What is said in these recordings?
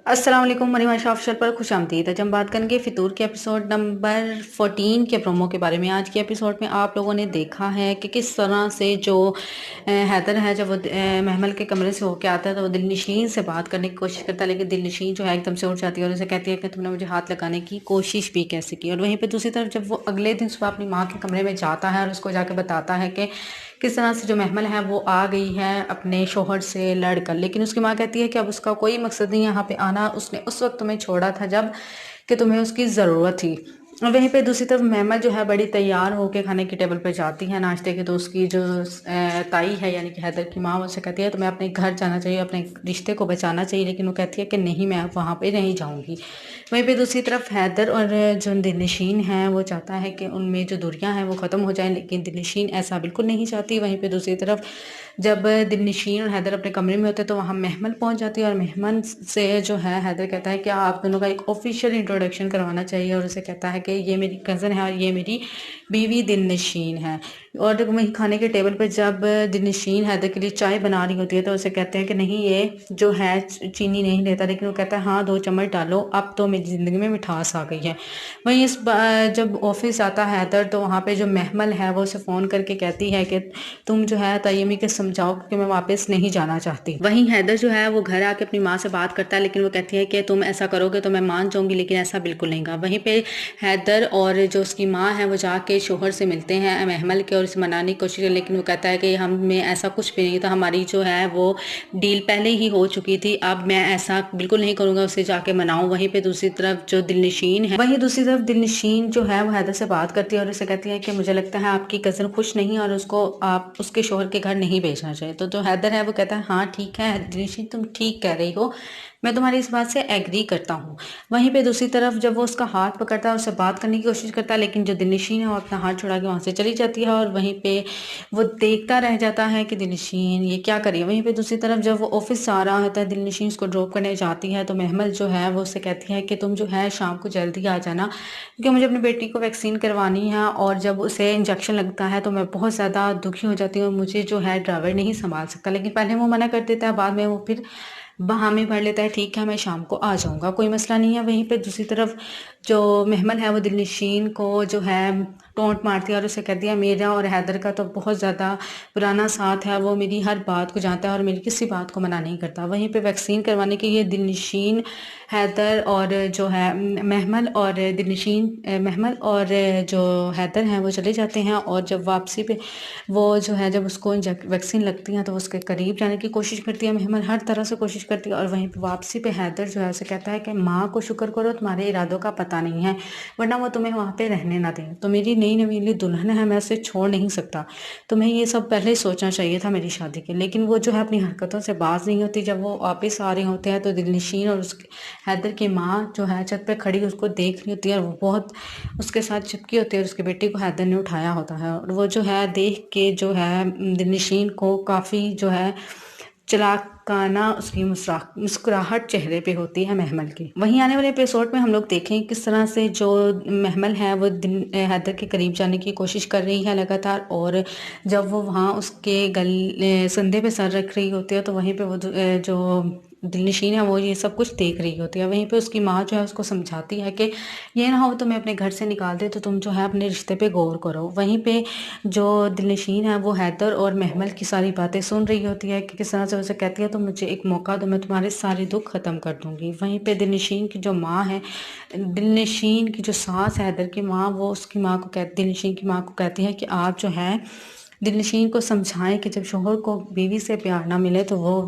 अस्सलाम वालेकुम मरीम आयशा ऑफिशियल पर खुश आमदीद। आज हम बात करेंगे फितूर के एपिसोड नंबर 14 के प्रोमो के बारे में। आज के एपिसोड में आप लोगों ने देखा है कि किस तरह से जो हैदर है, जब वो महमल के कमरे से होके आता है तो वो दिलनशीन से बात करने की कोशिश करता है, लेकिन दिलनशीन जो है एकदम से उठ जाती है और उसे कहती है कि तुमने मुझे हाथ लगाने की कोशिश भी कैसे की। और वहीं पर दूसरी तरफ जब वो अगले दिन सुबह अपनी माँ के कमरे में जाता है और उसको जाके बताता है कि किस तरह से जो महमल है वो आ गई है अपने शोहर से लड़कर, लेकिन उसकी माँ कहती है कि अब उसका कोई मकसद नहीं यहाँ पे आना, उसने उस वक्त तुम्हें छोड़ा था जब कि तुम्हें उसकी ज़रूरत थी। और वहीं पे दूसरी तरफ महमल जो है बड़ी तैयार होकर खाने की टेबल पर जाती है नाश्ते के, तो उसकी जो ताई है यानी कि हैदर की माँ, उससे कहती है तुम्हें अपने घर जाना चाहिए, अपने रिश्ते को बचाना चाहिए, लेकिन वो कहती है कि नहीं, मैं वहाँ पे नहीं जाऊँगी। वहीं पे दूसरी तरफ हैदर और जो दिलनशीन है वो चाहता है कि उनमें जो दूरियां हैं वो ख़त्म हो जाएं, लेकिन दिलनशीन ऐसा बिल्कुल नहीं चाहती। वहीं पे दूसरी तरफ जब दिलनशीन और हैदर अपने कमरे में होते हैं तो वहाँ महमल पहुँच जाती है और महमल से जो है हैदर कहता है कि आप दोनों का एक ऑफिशियल इंट्रोडक्शन करवाना चाहिए, और उसे कहता है कि ये मेरी कज़न है और ये मेरी बीवी दिलनशीन है। और वहीं खाने के टेबल पर जब दिलनशीन हैदर के लिए चाय बना रही होती है तो उसे कहते हैं कि नहीं, ये जो है चीनी नहीं लेता, लेकिन वो कहता है हाँ 2 चम्मच डालो, अब तो मेरी ज़िंदगी में मिठास आ गई है। वहीं जब ऑफिस आता है हैदर तो वहाँ पे जो महमल है वो उसे फ़ोन करके कहती है कि तुम जो है तय्यमी के समझाओ कि मैं वापस नहीं जाना चाहती। वहीं हैदर जो है वो घर आके अपनी माँ से बात करता है, लेकिन वो कहती है कि तुम ऐसा करोगे तो मैं मान जाऊंगी, लेकिन ऐसा बिल्कुल नहीं गा। वहीं पे हैदर और जो उसकी माँ है वो जाके शोहर से मिलते हैं महमल के और उसे मनाने की कोशिश, लेकिन वो कहता है कि हम में ऐसा कुछ भी नहीं था, हमारी जो है वो डील पहले ही हो चुकी थी, अब मैं ऐसा बिल्कुल नहीं करूंगा, उसे जाके मनाऊं। वहीं पे दूसरी तरफ जो दिलनशीन है, वहीं दूसरी तरफ दिलनशीन जो है वो हैदर से बात करती है और उसे कहती है कि मुझे लगता है आपकी कज़न खुश नहीं और उसको आप उसके शोहर के घर नहीं भेजना चाहिए। तो जो हैदर है वो कहता है हाँ ठीक है दिलनशीन, तुम ठीक कह रही हो, मैं तुम्हारी इस बात से एग्री करता हूँ। वहीं पे दूसरी तरफ जब वो उसका हाथ पकड़ता है उससे बात करने की कोशिश करता है, लेकिन जो दिलनशीन है वो अपना हाथ छुड़ा के वहाँ से चली जाती है और वहीं पे वो देखता रह जाता है कि दिलनशीन ये क्या करी है। वहीं पे दूसरी तरफ जब वो ऑफिस आ रहा होता है, दिलनशीन उसको ड्रॉप करने जाती है तो महमल जो है वो उससे कहती है कि तुम जो है शाम को जल्दी आ जाना, क्योंकि मुझे अपनी बेटी को वैक्सीन करवानी है और जब उसे इंजेक्शन लगता है तो मैं बहुत ज़्यादा दुखी हो जाती हूँ, मुझे जो है ड्राइवर नहीं संभाल सकता। लेकिन पहले वो मना कर देता है, बाद में वो फिर बहाने भर लेता है, ठीक है मैं शाम को आ जाऊँगा, कोई मसला नहीं है। वहीं पे दूसरी तरफ जो महमल है वो दिलनशीन को जो है टोंट मारती है और उसे कहती है मेरा और हैदर का तो बहुत ज़्यादा पुराना साथ है, वो मेरी हर बात को जानता है और मेरी किसी बात को मना नहीं करता। वहीं पे वैक्सीन करवाने के लिए दिलनशीन, हैदर और जो है महमल और महमल और जो हैदर हैं वो चले जाते हैं। और जब वापसी पे वो जो है जब उसको वैक्सीन लगती है तो वो उसके करीब जाने की कोशिश करती है, महमल हर तरह से कोशिश करती है। और वहीं पे वापसी पे हैदर जो है उसे कहता है कि माँ को शुक्र करो तुम्हारे इरादों का पता नहीं है, वरना वो तुम्हें वहाँ पे रहने ना दें, तो मेरी नई नवीली दुल्हन है, मैं उसे छोड़ नहीं सकता, तुम्हें ये सब पहले सोचना चाहिए था मेरी शादी के। लेकिन वो जो है अपनी हरकतों से बाज नहीं होती। जब वो वापस आ रहे होते हैं तो दिलनशीन और उसके हैदर की माँ जो है छत पे खड़ी उसको देख रही होती है और वो बहुत उसके साथ चिपकी होती है और उसकी बेटी को हैदर ने उठाया होता है और वो जो है देख के जो है दिलनशीन को काफ़ी जो है चलाकाना उसकी मुस्कुराहट चेहरे पे होती है महमल की। वहीं आने वाले एपिसोड में हम लोग देखें किस तरह से जो महमल है वो हैदर के करीब जाने की कोशिश कर रही है लगातार, और जब वो वहाँ उसके संधे पे सर रख रही होती है तो वहीं पे वो जो दिलनशीन है वो ये सब कुछ देख रही होती है। वहीं पे उसकी माँ जो है उसको समझाती है कि ये ना हो तुम्हें अपने घर से निकाल दे, तो तुम जो है अपने रिश्ते पे गौर करो। वहीं पे जो दिलनशीन है वो हैदर और महमल की सारी बातें सुन रही होती है कि किस तरह से उसे कहती है तो मुझे एक मौका दो, मैं तुम्हारे सारे दुख खत्म कर दूंगी। वहीं पे दिलनशीन की जो माँ है, दिलनशीन की जो सास है हैदर की माँ, वो उसकी माँ को दिलनशीन की माँ को कहती है कि आप जो है दिलनशीन को समझाएं कि जब शोहर को बीवी से प्यार ना मिले तो वो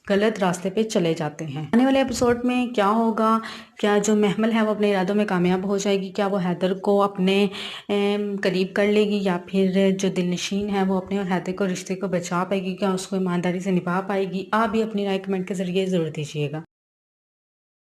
गलत रास्ते पे चले जाते हैं। आने वाले एपिसोड में क्या होगा, क्या जो महमल है वो अपने इरादों में कामयाब हो जाएगी, क्या वो हैदर को अपने करीब कर लेगी, या फिर जो दिलनशीन है वो अपने और हैदर को रिश्ते को बचा पाएगी, क्या उसको ईमानदारी से निभा पाएगी। आप भी अपनी राय कमेंट के जरिए ज़रूर दीजिएगा।